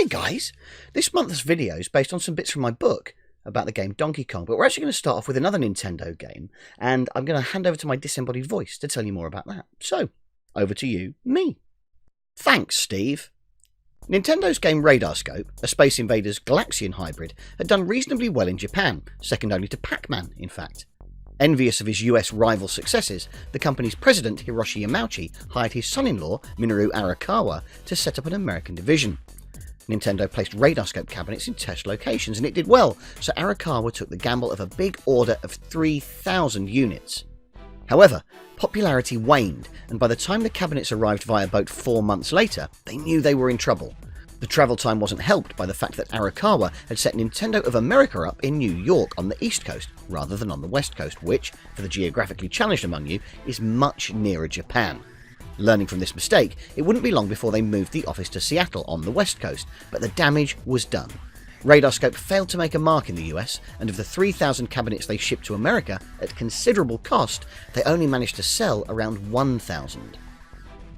Hi guys! This month's video is based on some bits from my book about the game Donkey Kong, but we're actually going to start off with another Nintendo game, and I'm going to hand over to my disembodied voice to tell you more about that. So, over to you, me. Thanks, Steve. Nintendo's game RadarScope, a Space Invaders Galaxian hybrid, had done reasonably well in Japan, second only to Pac-Man, in fact. Envious of his US rival successes, the company's president Hiroshi Yamauchi hired his son-in-law Minoru Arakawa to set up an American division. Nintendo placed RadarScope cabinets in test locations and it did well, so Arakawa took the gamble of a big order of 3,000 units. However, popularity waned, and by the time the cabinets arrived via boat 4 months later, they knew they were in trouble. The travel time wasn't helped by the fact that Arakawa had set Nintendo of America up in New York on the East Coast rather than on the West Coast, which, for the geographically challenged among you, is much nearer Japan. Learning from this mistake, it wouldn't be long before they moved the office to Seattle on the West Coast, but the damage was done. RadarScope failed to make a mark in the US, and of the 3,000 cabinets they shipped to America at considerable cost, they only managed to sell around 1,000.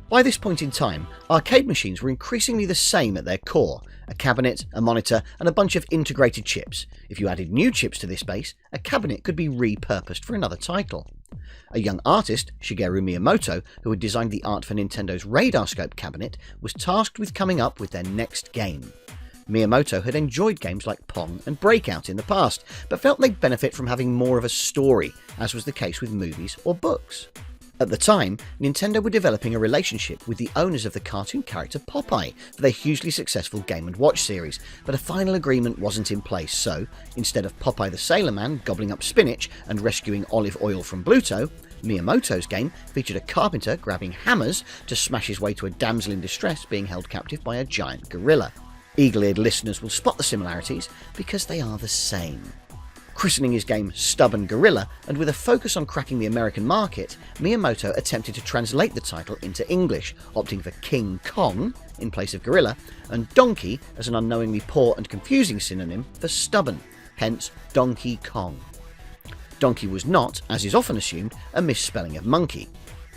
By this point in time, arcade machines were increasingly the same at their core: a cabinet, a monitor, and a bunch of integrated chips. If you added new chips to this base, a cabinet could be repurposed for another title. A young artist, Shigeru Miyamoto, who had designed the art for Nintendo's RadarScope cabinet, was tasked with coming up with their next game. Miyamoto had enjoyed games like Pong and Breakout in the past, but felt they'd benefit from having more of a story, as was the case with movies or books. At the time, Nintendo were developing a relationship with the owners of the cartoon character Popeye for their hugely successful Game & Watch series, but a final agreement wasn't in place, so instead of Popeye the Sailor Man gobbling up spinach and rescuing olive oil from Bluto, Miyamoto's game featured a carpenter grabbing hammers to smash his way to a damsel in distress being held captive by a giant gorilla. Eagle-eared listeners will spot the similarities because they are the same. Christening his game Stubborn Gorilla, and with a focus on cracking the American market, Miyamoto attempted to translate the title into English, opting for King Kong in place of Gorilla, and Donkey as an unknowingly poor and confusing synonym for stubborn, hence Donkey Kong. Donkey was not, as is often assumed, a misspelling of monkey.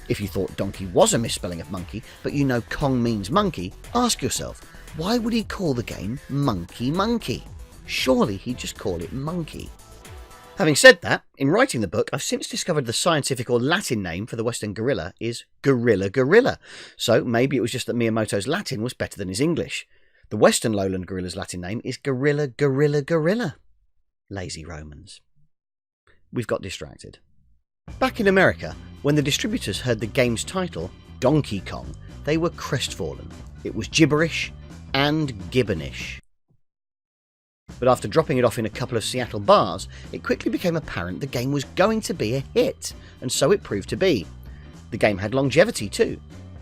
If you thought Donkey was a misspelling of monkey, but you know Kong means monkey, ask yourself, why would he call the game Monkey Monkey? Surely he'd just call it Monkey. Having said that, in writing the book, I've since discovered the scientific or Latin name for the Western gorilla is Gorilla Gorilla, so maybe it was just that Miyamoto's Latin was better than his English. The Western lowland gorilla's Latin name is Gorilla Gorilla Gorilla. Lazy Romans. We've got distracted. Back in America, when the distributors heard the game's title, Donkey Kong, they were crestfallen. It was gibberish and gibbonish. But after dropping it off in a couple of Seattle bars, it quickly became apparent the game was going to be a hit, and so it proved to be. The game had longevity too.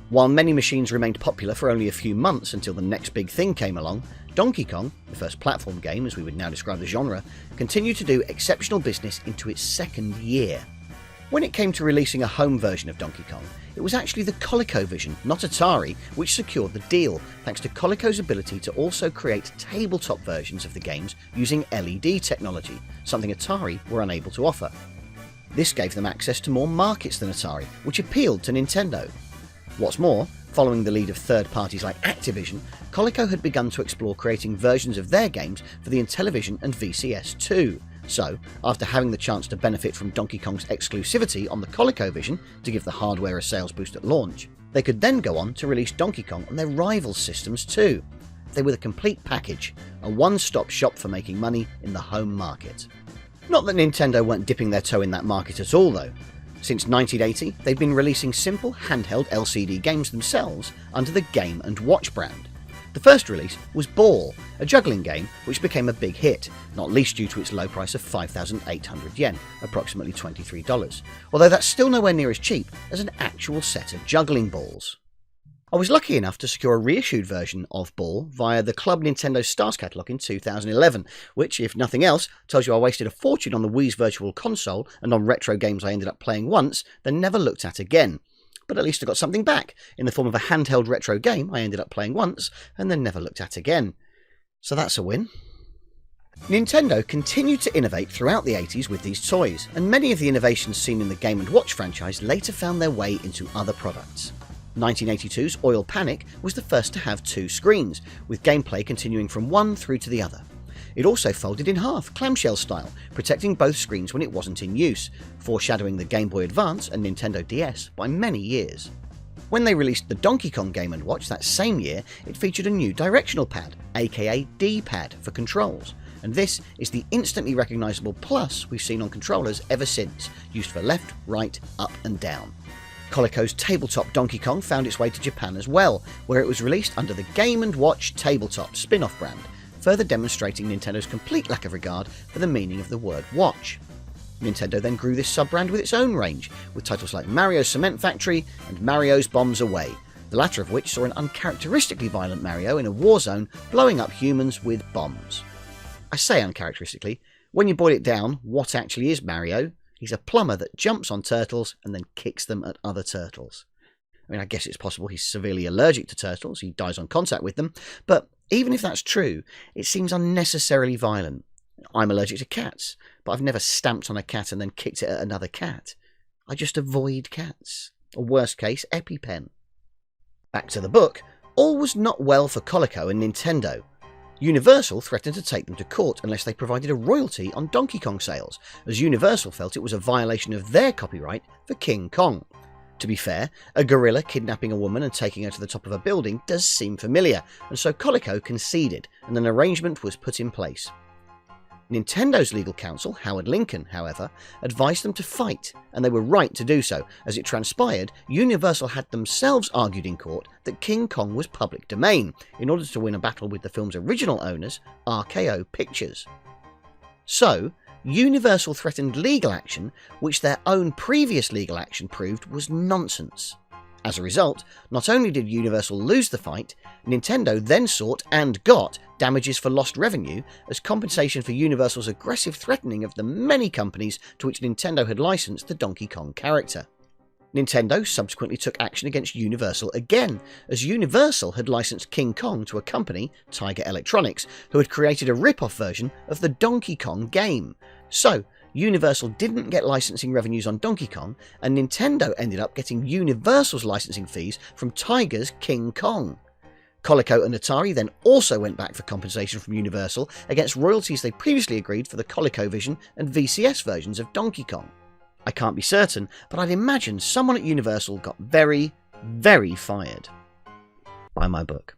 While many machines remained popular for only a few months until the next big thing came along, Donkey Kong, the first platform game as we would now describe the genre, continued to do exceptional business into its second year. When it came to releasing a home version of Donkey Kong, it was actually the ColecoVision, not Atari, which secured the deal, thanks to Coleco's ability to also create tabletop versions of the games using LED technology, something Atari were unable to offer. This gave them access to more markets than Atari, which appealed to Nintendo. What's more, following the lead of third parties like Activision, Coleco had begun to explore creating versions of their games for the Intellivision and VCS too. So, after having the chance to benefit from Donkey Kong's exclusivity on the ColecoVision to give the hardware a sales boost at launch, they could then go on to release Donkey Kong on their rivals' systems too. They were the complete package, a one-stop shop for making money in the home market. Not that Nintendo weren't dipping their toe in that market at all though. Since 1980, they've been releasing simple handheld LCD games themselves under the Game & Watch brand. The first release was Ball, a juggling game which became a big hit, not least due to its low price of 5,800 yen, approximately $23, although that's still nowhere near as cheap as an actual set of juggling balls. I was lucky enough to secure a reissued version of Ball via the Club Nintendo Stars catalogue in 2011, which, if nothing else, tells you I wasted a fortune on the Wii's Virtual Console and on retro games I ended up playing once, then never looked at again. But at least I got something back, in the form of a handheld retro game I ended up playing once, and then never looked at again. So that's a win. Nintendo continued to innovate throughout the 80s with these toys, and many of the innovations seen in the Game & Watch franchise later found their way into other products. 1982's Oil Panic was the first to have 2 screens, with gameplay continuing from one through to the other. It also folded in half, clamshell style, protecting both screens when it wasn't in use, foreshadowing the Game Boy Advance and Nintendo DS by many years. When they released the Donkey Kong Game & Watch that same year, it featured a new directional pad, aka D-pad, for controls, and this is the instantly recognisable plus we've seen on controllers ever since, used for left, right, up and down. Coleco's tabletop Donkey Kong found its way to Japan as well, where it was released under the Game & Watch Tabletop spin-off brand, further demonstrating Nintendo's complete lack of regard for the meaning of the word watch. Nintendo then grew this sub-brand with its own range, with titles like Mario's Cement Factory and Mario's Bombs Away, the latter of which saw an uncharacteristically violent Mario in a war zone blowing up humans with bombs. I say uncharacteristically. When you boil it down, what actually is Mario? He's a plumber that jumps on turtles and then kicks them at other turtles. I mean, I guess it's possible he's severely allergic to turtles, he dies on contact with them, but even if that's true, it seems unnecessarily violent. I'm allergic to cats, but I've never stamped on a cat and then kicked it at another cat. I just avoid cats. Or worst case, EpiPen. Back to the book, all was not well for Coleco and Nintendo. Universal threatened to take them to court unless they provided a royalty on Donkey Kong sales, as Universal felt it was a violation of their copyright for King Kong. To be fair, a gorilla kidnapping a woman and taking her to the top of a building does seem familiar, and so Coleco conceded, and an arrangement was put in place. Nintendo's legal counsel, Howard Lincoln, however, advised them to fight, and they were right to do so. As it transpired, Universal had themselves argued in court that King Kong was public domain, in order to win a battle with the film's original owners, RKO Pictures. So, Universal threatened legal action, which their own previous legal action proved was nonsense. As a result, not only did Universal lose the fight, Nintendo then sought and got damages for lost revenue as compensation for Universal's aggressive threatening of the many companies to which Nintendo had licensed the Donkey Kong character. Nintendo subsequently took action against Universal again, as Universal had licensed King Kong to a company, Tiger Electronics, who had created a rip-off version of the Donkey Kong game. So, Universal didn't get licensing revenues on Donkey Kong, and Nintendo ended up getting Universal's licensing fees from Tiger's King Kong. Coleco and Atari then also went back for compensation from Universal against royalties they previously agreed for the ColecoVision and VCS versions of Donkey Kong. I can't be certain, but I'd imagine someone at Universal got very, very fired by my book.